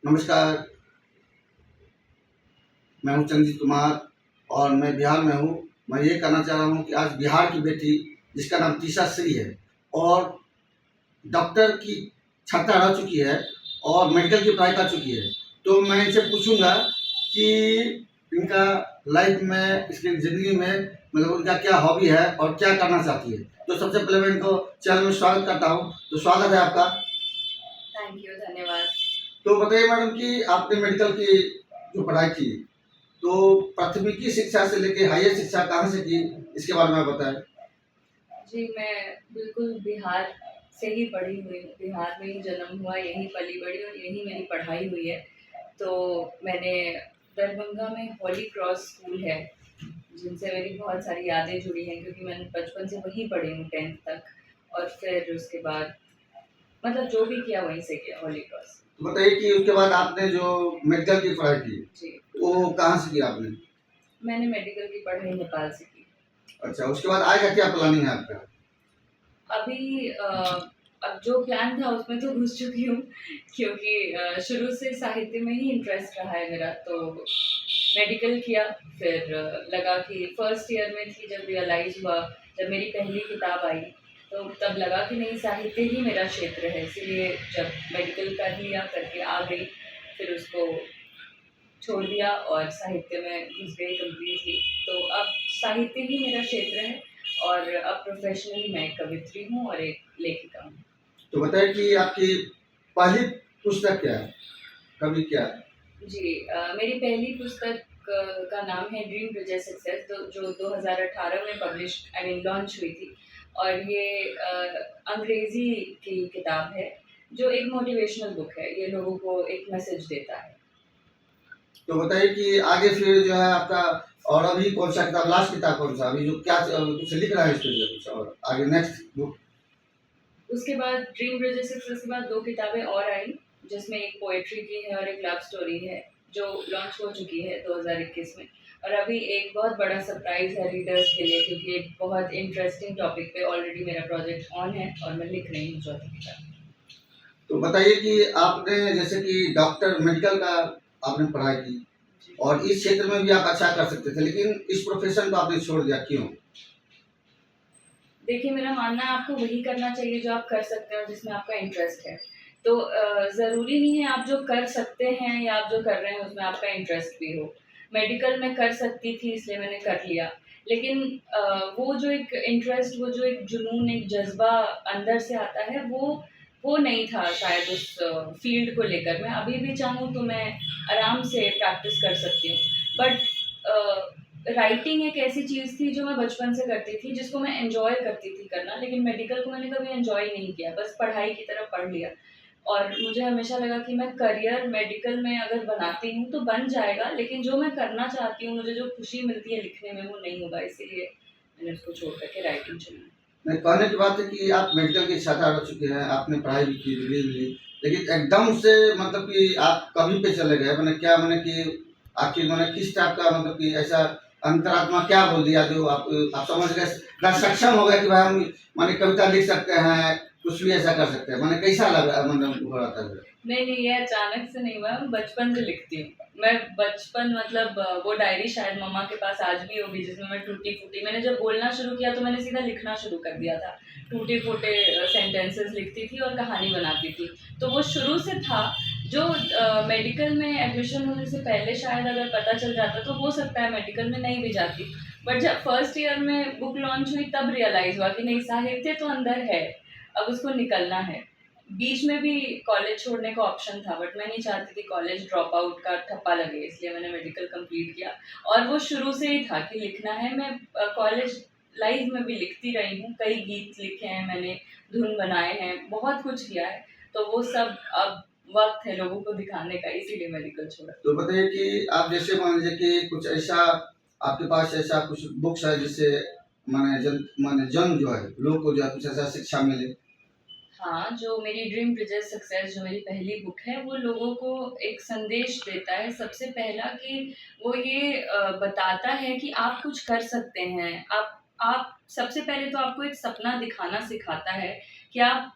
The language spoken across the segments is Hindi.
नमस्कार, मैं हूँ चंद्रजीत कुमार और मैं बिहार में हूँ। मैं ये कहना चाह रहा हूँ कि आज बिहार की बेटी जिसका नाम तीशा श्री है और डॉक्टर की छात्रा रह चुकी है और मेडिकल की पढ़ाई कर चुकी है, तो मैं इनसे पूछूंगा कि इनका लाइफ में, इसकी ज़िंदगी में मतलब उनका क्या हॉबी है और क्या करना चाहती है। तो सबसे पहले मैं इनको चैनल में स्वागत करता हूँ। तो स्वागत है आपका। थैंक यू, धन्यवाद। तो बताइए मैडम कि आपने मेडिकल की जो पढ़ाई की, तो प्राथमिकी शिक्षा से लेके हायर शिक्षा कहाँ से की, इसके बारे में आप बताएं। जी, मैं बिल्कुल बिहार से ही पढ़ी हुई हूँ, बिहार में ही जन्म हुआ, यहीं पली-बड़ी और यहीं मेरी पढ़ाई हुई है। तो मैंने दरभंगा में हॉली क्रॉस स्कूल है, जिनसे मेरी बहुत सारी यादें जुड़ी हैं क्योंकि मैंने बचपन से वहीं पढ़ी हूँ 10th तक और फिर उसके बाद मतलब जो भी किया वहीं से किया, हॉली क्रॉस। तो बताइए कि उसके बाद आपने जो मेडिकल की पढ़ाई की, जी, वो कहाँ से की आपने? मैंने मेडिकल की पढ़ाई नेपाल से की। अच्छा, उसके बाद आगे का क्या प्लानिंग है आपका? अभी अब जो प्लान था उसमें तो घुस चुकी हूँ क्योंकि शुरू से साहित्य में ही इंटरेस्ट रहा है मेरा। तो मेडिकल किया, फिर लगा कि फर्स्ट ईयर में थी जब रियलाइज़ हुआ, जब मेरी पहली किताब आई, तो तब लगा कि नहीं, साहित्य ही मेरा क्षेत्र है। इसीलिए जब मेडिकल कर लिया, करके आ गई, फिर उसको छोड़ दिया और साहित्य में घुस गई कंप्लीटली। तो अब साहित्य ही मेरा क्षेत्र है और अब प्रोफेशनली मैं एक कवित्री हूँ और एक लेखिका हूँ। तो बताइए कि आपकी पहली पुस्तक क्या है, कवि क्या है? जी, मेरी पहली पुस्तक का नाम है ड्रीम ब्रिजेस सक्सेस, जो 2018 में पब्लिश आई मीन लॉन्च हुई थी। और ये अंग्रेजी की किताब है, जो एक मोटिवेशनल बुक है। ये लोगों को एक मैसेज देता है। तो बताइए कि आगे फिर जो है आपका, और अभी कौन सा किताब, लास्ट किताब कौन सा, अभी जो क्या कुछ लिख रहा है इसके लिए कुछ, और आगे नेक्स्ट बुक? उसके बाद ड्रीम ब्रिजेस सक्सेस के बाद 2 किताबें और आई, जिसमें एक पोएट्री की है और एक लव स्टोरी है, जो लॉन्च हो चुकी है 2021 में। और अभी एक बहुत बड़ा सरप्राइज़ है रीडर्स के लिए, क्योंकि एक बहुत इंटरेस्टिंग टॉपिक पे ऑलरेडी मेरा प्रोजेक्ट ऑन है और मैं लिख रही हूँ चौथी किताब। तो बताइए कि आपने जैसे कि डॉक्टर मेडिकल का आपने पढ़ाई की जी। और इस क्षेत्र में भी आप अच्छा कर सकते थे, लेकिन इस प्रोफेशन को आपने छोड़ दिया, क्यों? देखिए, मेरा मानना है आपको वही करना चाहिए जो आप कर सकते हैं और जिसमें आपका इंटरेस्ट है। तो ज़रूरी नहीं है आप जो कर सकते हैं या आप जो कर रहे हैं उसमें आपका इंटरेस्ट भी हो। मेडिकल में कर सकती थी इसलिए मैंने कर लिया। लेकिन वो जो एक इंटरेस्ट, वो जो एक जुनून, एक जज़्बा अंदर से आता है, वो नहीं था शायद उस फ़ील्ड को लेकर। मैं अभी भी चाहूँ तो मैं आराम से प्रैक्टिस कर सकती हूँ। बट राइटिंग एक ऐसी चीज़ थी जो मैं बचपन से करती थी, जिसको मैं एन्जॉय करती थी करना, लेकिन मेडिकल को मैंने कभी एन्जॉय नहीं किया, बस पढ़ाई की तरह पढ़ लिया। और मुझे हमेशा लगा कि मैं करियर मेडिकल में अगर बनाती हूँ तो बन जाएगा, लेकिन जो मैं करना चाहती हूँ, मुझे जो खुशी मिलती है लिखने में, वो नहीं होगा, इसीलिए मैंने उसको छोड़ कर के राइटिंग चुनी। नहीं, कहने की बात है कि आप मेडिकल की छात्रा रह चुके हैं, आपने पढ़ाई भी की, डिग्री भी ली, लेकिन एकदम से मतलब कि आप कभी पे चले गए, मैंने क्या, मैंने कि आखिर मैंने किस टाइप का, मतलब कि ऐसा अंतरात्मा क्या बोल दिया जो आप समझ गए, सक्षम हो गए कि भाई हम माने कविता लिख सकते हैं, कुछ भी ऐसा कर सकते हैं, मैंने कैसा लगा, मतलब हो रहा था? नहीं, नहीं, ये अचानक से नहीं हुआ, मैं बचपन से लिखती हूँ। मैं बचपन मतलब वो डायरी शायद मम्मा के पास आज भी होगी, जिसमें मैं टूटी-फूटी, मैंने जब बोलना शुरू किया तो मैंने सीधा लिखना शुरू कर दिया था। टूटे-फूटे सेंटेंसेस लिखती थी और कहानी बनाती थी। तो वो शुरू से था, जो मेडिकल में एडमिशन होने से पहले शायद अगर पता चल जाता तो हो सकता है मेडिकल में नहीं भी जाती। बट जब फर्स्ट ईयर में बुक लॉन्च हुई तब रियलाइज़ हुआ कि नहीं, साहित्य तो अंदर है, अब उसको निकलना है। बीच में भी कॉलेज छोड़ने का ऑप्शन था, बट मैं नहीं चाहती थी कॉलेज ड्रॉप आउट का ठप्पा लगे, इसलिए मैंने मेडिकल कंप्लीट किया। और वो शुरू से ही था कि लिखना है। मैं कॉलेज लाइफ में भी लिखती रही हूँ, कई गीत लिखे हैं मैंने, धुन बनाए हैं, बहुत कुछ किया है। तो वो सब अब वक्त है लोगों को दिखाने का, इसीलिए मेडिकल छोड़ा। तो बताइए कि आप जैसे मान लीजिए कि कुछ ऐसा आपके पास ऐसा कुछ बुक्स है जिससे माने जन जो है लोगों को जो है कुछ ऐसा शिक्षा मिले? हाँ, जो मेरी ड्रीम ब्रिजेस सक्सेस, जो मेरी पहली बुक है, वो लोगों को एक संदेश देता है। सबसे पहला कि वो ये बताता है कि आप कुछ कर सकते हैं। आप सबसे पहले तो आपको एक सपना दिखाना सिखाता है कि आप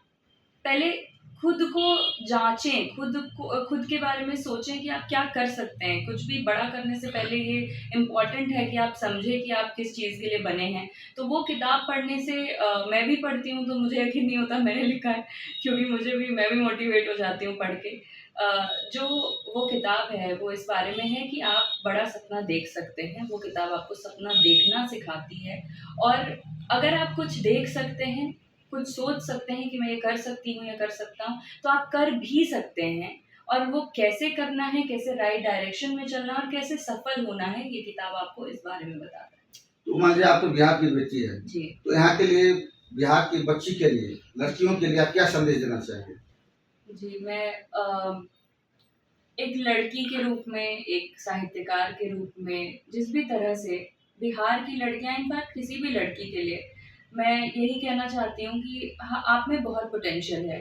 पहले खुद को जांचें, खुद के बारे में सोचें कि आप क्या कर सकते हैं। कुछ भी बड़ा करने से पहले ये इम्पॉर्टेंट है कि आप समझें कि आप किस चीज़ के लिए बने हैं। तो वो किताब पढ़ने से मैं भी पढ़ती हूँ तो मुझे यकीन नहीं होता मैंने लिखा है, क्योंकि मैं भी मोटिवेट हो जाती हूँ पढ़ के। जो वो किताब है वो इस बारे में है कि आप बड़ा सपना देख सकते हैं। वो किताब आपको सपना देखना सिखाती है, और अगर आप कुछ देख सकते हैं, कुछ सोच सकते हैं कि मैं ये कर सकती हूँ या कर सकता हूँ, तो आप कर भी सकते हैं। और वो कैसे करना है, कैसे राइट डायरेक्शन में चलना और कैसे सफल होना है, ये किताब आपको इस बारे में बताता है। तो मान लीजिए आप तो बिहार की बेटी है, जी। तो यहाँ के लिए, बिहार की बच्ची के लिए, लड़कियों के लिए आप क्या संदेश देना चाहेंगे? जी, मैं एक लड़की के रूप में, एक साहित्यकार के रूप में, जिस भी तरह से बिहार की लड़कियाँ, इनफैक्ट किसी भी लड़की के लिए मैं यही कहना चाहती हूँ कि हाँ, आप में बहुत पोटेंशियल है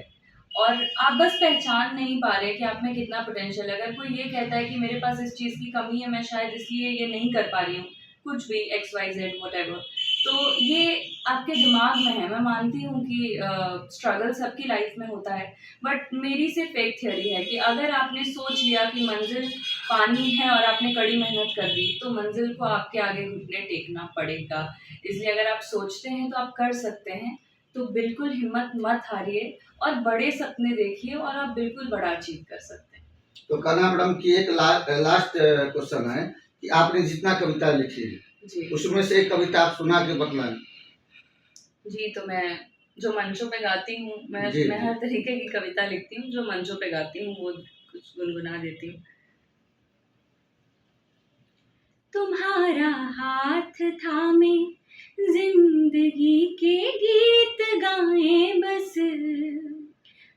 और आप बस पहचान नहीं पा रहे कि आप में कितना पोटेंशियल है। अगर कोई ये कहता है कि मेरे पास इस चीज़ की कमी है, मैं शायद इसलिए ये नहीं कर पा रही हूँ, कुछ भी XYZ व्हाटएवर, तो ये आपके दिमाग में है। मैं मानती हूँ कि स्ट्रगल सबकी लाइफ में होता है, बट मेरी सिर्फ एक थ्योरी है कि अगर आपने सोच लिया कि मंजिल पानी है और आपने कड़ी मेहनत कर दी, तो मंजिल को आपके आगे घुटने टेकना पड़ेगा। इसलिए अगर आप सोचते हैं तो आप कर सकते हैं, तो बिल्कुल हिम्मत मत हारिए और बड़े सपने देखिए और आप बिल्कुल बड़ा अचीव कर सकते हैं। तो कना मैडम की एक लास्ट क्वेश्चन है कि आपने जितना कविता लिखी जी। उसमें से एक कविता आप सुना के बतलाएं। जी, तो मैं जो मंचों पे गाती हूँ, मैं जी, मैं जी। हर तरीके की कविता लिखती हूँ, जो मंचों पे गाती हूँ वो कुछ गुनगुना देती हूँ। तुम्हारा हाथ थामे जिंदगी के गीत गाएं बस,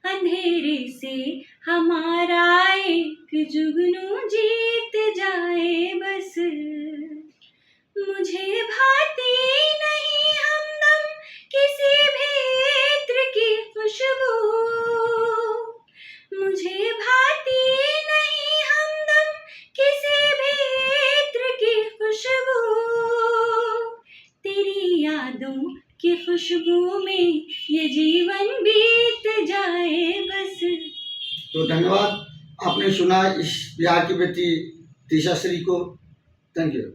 अंधेरे से हमारा एक जुगनू जीत जाए बस। मुझे भाती नहीं हमदम किसी भी इत्र की खुशबू, मुझे भाती नहीं हमदम किसी भी इत्र की खुशबू, तेरी यादों की खुशबू में ये जीवन बीत जाए बस। तो धन्यवाद, आपने सुना इस बिहार की बेटी तीशा श्री को। Thank you.